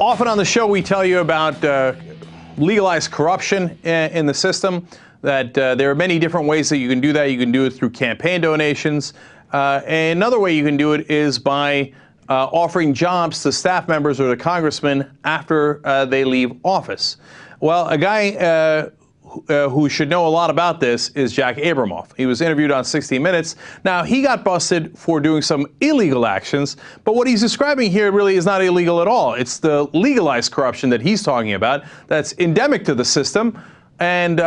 Often on the show, we tell you about legalized corruption in the system, that there are many different ways that you can do that. You can do it through campaign donations. Another way you can do it is by offering jobs to staff members or to congressmen after they leave office. Well, a guy who should know a lot about this is Jack Abramoff. He was interviewed on 60 Minutes. Now, he got busted for doing some illegal actions, but what he's describing here really is not illegal at all. It's the legalized corruption that he's talking about that's endemic to the system. And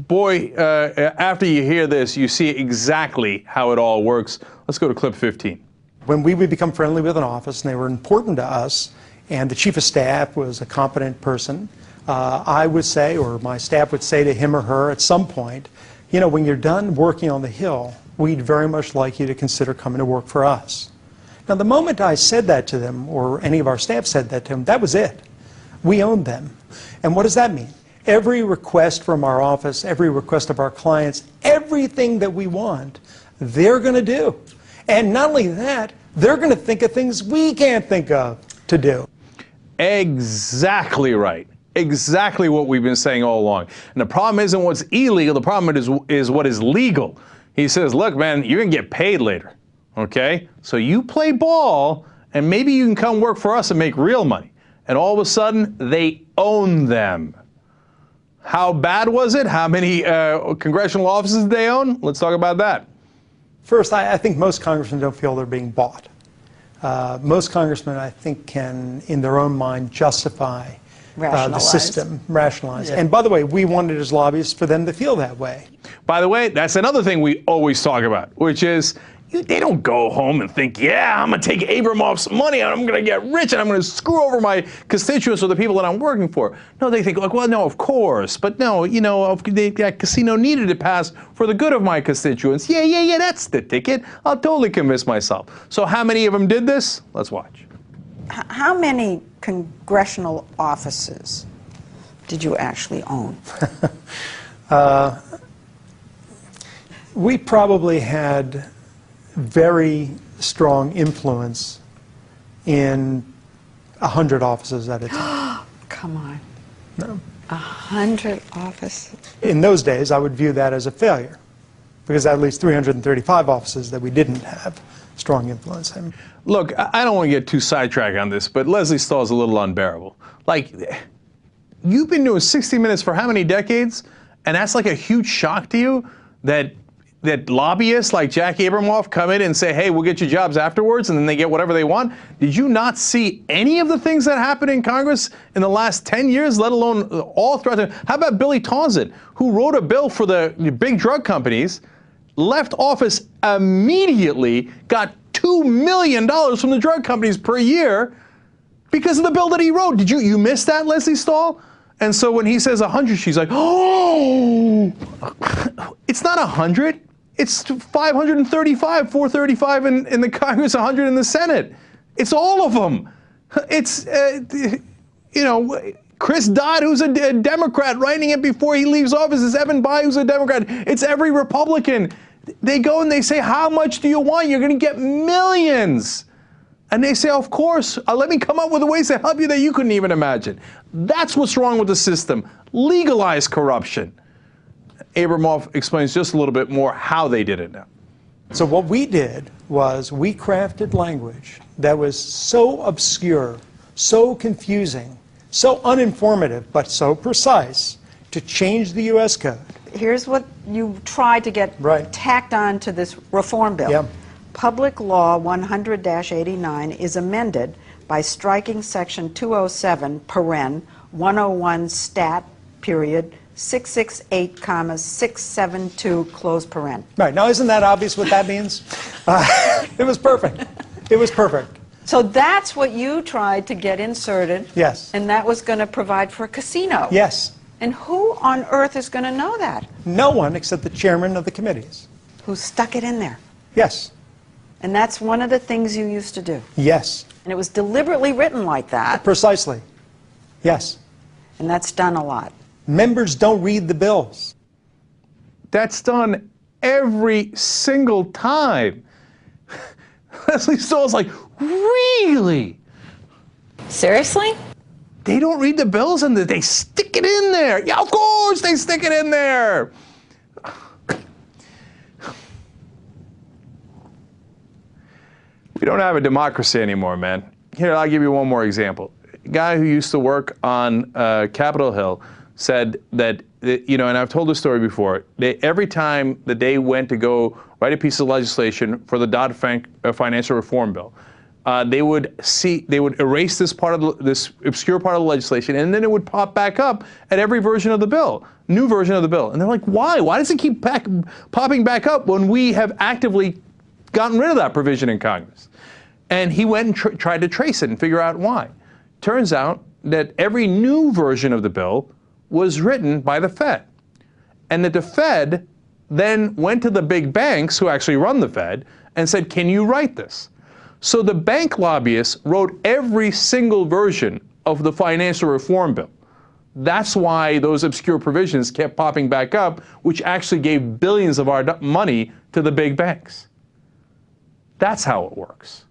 boy, after you hear this, you see exactly how it all works. Let's go to clip 15. When we would become friendly with an office and they were important to us, and the chief of staff was a competent person, I would say, or my staff would say to him or her at some point, you know, when you're done working on the Hill, we'd very much like you to consider coming to work for us. Now, the moment I said that to them, or any of our staff said that to them, that was it. We owned them. And what does that mean? Every request from our office, every request of our clients, everything that we want, they're going to do. And not only that, they're going to think of things we can't think of to do. Exactly right. Exactly what we've been saying all along. And the problem isn't what's illegal, the problem is what is legal. He says, look, man, you're going to get paid later, okay? So you play ball, and maybe you can come work for us and make real money. And all of a sudden, they own them. How bad was it? How many congressional offices did they own? Let's talk about that. First, I think most congressmen don't feel they're being bought. Most congressmen, I think, can, in their own mind, justify the system, rationalize. Yeah. And by the way, we wanted as lobbyists for them to feel that way. By the way, that's another thing we always talk about, which is they don't go home and think, yeah, I'm going to take Abramoff's money and I'm going to get rich and I'm going to screw over my constituents or the people that I'm working for. No, they think, like, well, no, of course. But no, you know, that casino needed to pass for the good of my constituents. Yeah, that's the ticket. I'll totally convince myself. So how many of them did this? Let's watch. How many congressional offices did you actually own? We probably had very strong influence in 100 offices at a time. Come on. No. 100 offices? In those days, I would view that as a failure, because at least 335 offices that we didn't have strong influence in. Look, I don't want to get too sidetracked on this, but Lesley Stahl is a little unbearable. Like, you've been doing 60 Minutes for how many decades? And that's like a huge shock to you that lobbyists like Jack Abramoff come in and say, hey, we'll get you jobs afterwards, and then they get whatever they want? Did you not see any of the things that happened in Congress in the last 10 years, let alone all throughout the... How about Billy Townsend, who wrote a bill for the big drug companies, left office immediately, got $2 million from the drug companies per year because of the bill that he wrote? Did you miss that, Lesley Stahl? And so when he says 100, she's like, oh, it's not 100. It's 535, 435 in the Congress, 100 in the Senate. It's all of them. It's, you know, Chris Dodd, who's a Democrat, writing it before he leaves office. It's Evan Bayh, who's a Democrat. It's every Republican. They go and they say, how much do you want? You're going to get millions. And they say, of course, let me come up with ways to help you that you couldn't even imagine. That's what's wrong with the system. Legalized corruption. Abramoff explains just a little bit more how they did it now. So what we did was we crafted language that was so obscure, so confusing, so uninformative, but so precise to change the U.S. Code. Here's what you tried to get tacked on to this reform bill. Yeah. Public Law 100-89 is amended by striking Section 207, paren, 101 stat, period, 668, 672, close paren. Right. Now, isn't that obvious what that means? It was perfect. It was perfect. So that's what you tried to get inserted. Yes. And that was going to provide for a casino. Yes. And who on earth is going to know that? No one except the chairman of the committees. Who stuck it in there. Yes. And that's one of the things you used to do. Yes. And it was deliberately written like that. Precisely. Yes. And that's done a lot. Members don't read the bills. That's done every single time. Lesley Stahl's like, really? Seriously? They don't read the bills and they stick it in there. Yeah, of course they stick it in there. We don't have a democracy anymore, man. Here, I'll give you one more example. A guy who used to work on Capitol Hill said that, and I've told this story before, every time that they went to go write a piece of legislation for the Dodd-Frank financial reform bill, they would erase this obscure part of the legislation, and then it would pop back up at every version of the bill, new version of the bill. And they're like, why? Why does it keep popping back up when we have actively gotten rid of that provision in Congress? And he went and tried to trace it and figure out why. Turns out that every new version of the bill was written by the Fed. And that the Fed then went to the big banks who actually run the Fed and said, can you write this? So the bank lobbyists wrote every single version of the financial reform bill. That's why those obscure provisions kept popping back up, which actually gave billions of our money to the big banks. That's how it works.